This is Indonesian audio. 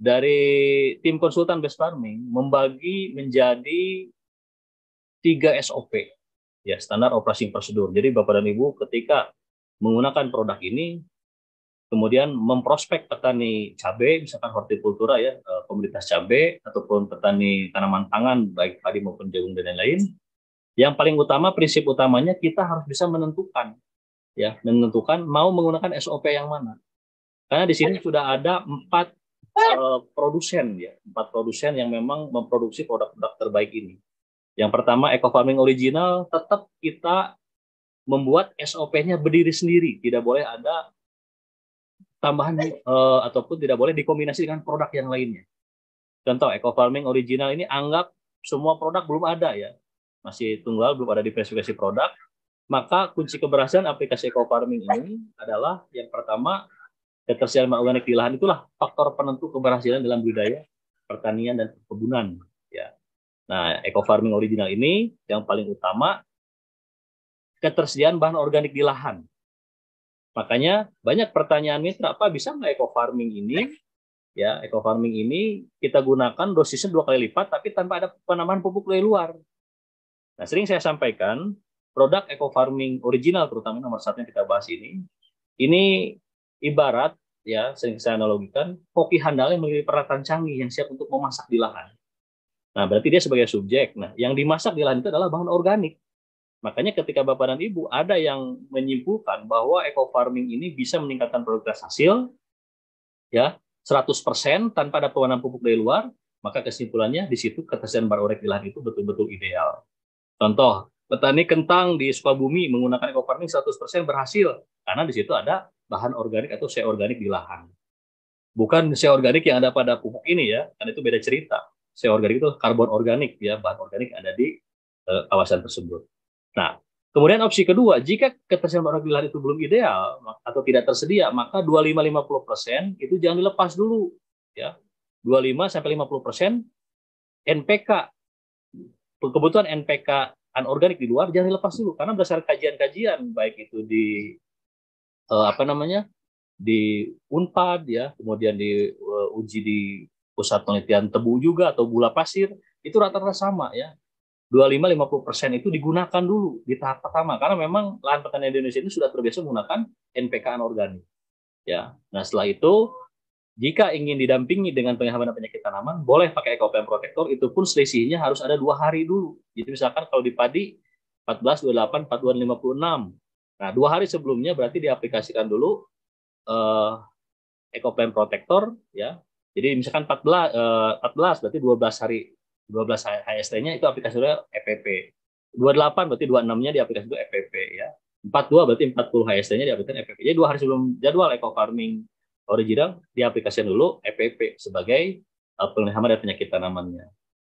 dari tim konsultan Best Farming membagi menjadi 3 SOP, ya, standar operasi prosedur. Jadi Bapak dan Ibu ketika menggunakan produk ini, kemudian memprospek petani cabai, misalkan hortikultura ya, komoditas cabai, ataupun petani tanaman pangan, baik padi maupun jagung dan lain-lain, yang paling utama, prinsip utamanya kita harus bisa menentukan, ya, menentukan mau menggunakan SOP yang mana. Karena di sini sudah ada 4 produsen, ya, 4 produsen yang memang memproduksi produk-produk terbaik ini. Yang pertama, Eco Farming Original, tetap kita membuat SOP-nya berdiri sendiri, tidak boleh ada tambahan ataupun tidak boleh dikombinasi dengan produk yang lainnya. Contoh, Eco Farming Original ini anggap semua produk belum ada, ya, masih tunggal, belum ada diversifikasi produk. Maka kunci keberhasilan aplikasi Eco Farming ini adalah yang pertama, ketersediaan organik di lahan itulah faktor penentu keberhasilan dalam budidaya pertanian dan perkebunan. Ya. Nah, Eco Farming Original ini yang paling utama ketersediaan bahan organik di lahan. Makanya banyak pertanyaan mitra, apa bisa nggak Eco Farming ini? Ya, Eco Farming ini kita gunakan dosisnya 2 kali lipat, tapi tanpa ada penambahan pupuk dari luar. Nah, sering saya sampaikan produk Eco Farming Original, terutama nomor 1 yang kita bahas ini ibarat, ya, sering saya analogikan koki handal yang memiliki peralatan canggih yang siap untuk memasak di lahan. Nah, berarti dia sebagai subjek. Nah, yang dimasak di lahan itu adalah bahan organik. Makanya ketika Bapak dan Ibu ada yang menyimpulkan bahwa Eco Farming ini bisa meningkatkan produktivitas hasil, ya, 100% tanpa ada penambahan pupuk dari luar, maka kesimpulannya di situ ketersediaan bahan organik di lahan itu betul-betul ideal. Contoh, petani kentang di Sukabumi menggunakan Eco Farming 100% berhasil karena di situ ada bahan organik atau C organik di lahan. Bukan C organik yang ada pada pupuk ini, ya, karena itu beda cerita. C organik itu karbon organik, ya, bahan organik yang ada di kawasan tersebut. Nah, kemudian opsi kedua, jika ketersediaan bahan organik di lahan itu belum ideal atau tidak tersedia, maka 25-50% itu jangan dilepas dulu, ya. 25-50% NPK, kebutuhan NPK anorganik di luar jangan dilepas dulu, karena berdasarkan kajian-kajian baik itu di di Unpad, ya, kemudian di uji di pusat penelitian tebu juga atau gula pasir, itu rata-rata sama, ya. 25-50% itu digunakan dulu di tahap pertama karena memang lahan pertanian di Indonesia ini sudah terbiasa menggunakan NPK anorganik, ya. Nah, setelah itu jika ingin didampingi dengan penghematan penyakit tanaman, boleh pakai EcoPM Protector, itu pun selisihnya harus ada 2 hari dulu. Jadi misalkan kalau di padi 14, 28, 42, 56. Nah, 2 hari sebelumnya berarti diaplikasikan dulu EcoPM Protector, ya. Jadi misalkan 14 berarti 12 hari, 12 HST-nya itu aplikasinya EPP. 28 berarti 26-nya diaplikasi itu EPP, ya. 42 berarti 40 HST-nya diaplikasikan EPP. Jadi 2 hari sebelum jadwal Eco Farming Original diaplikasikan dulu EPP sebagai penghematan dan penyakit tanamannya.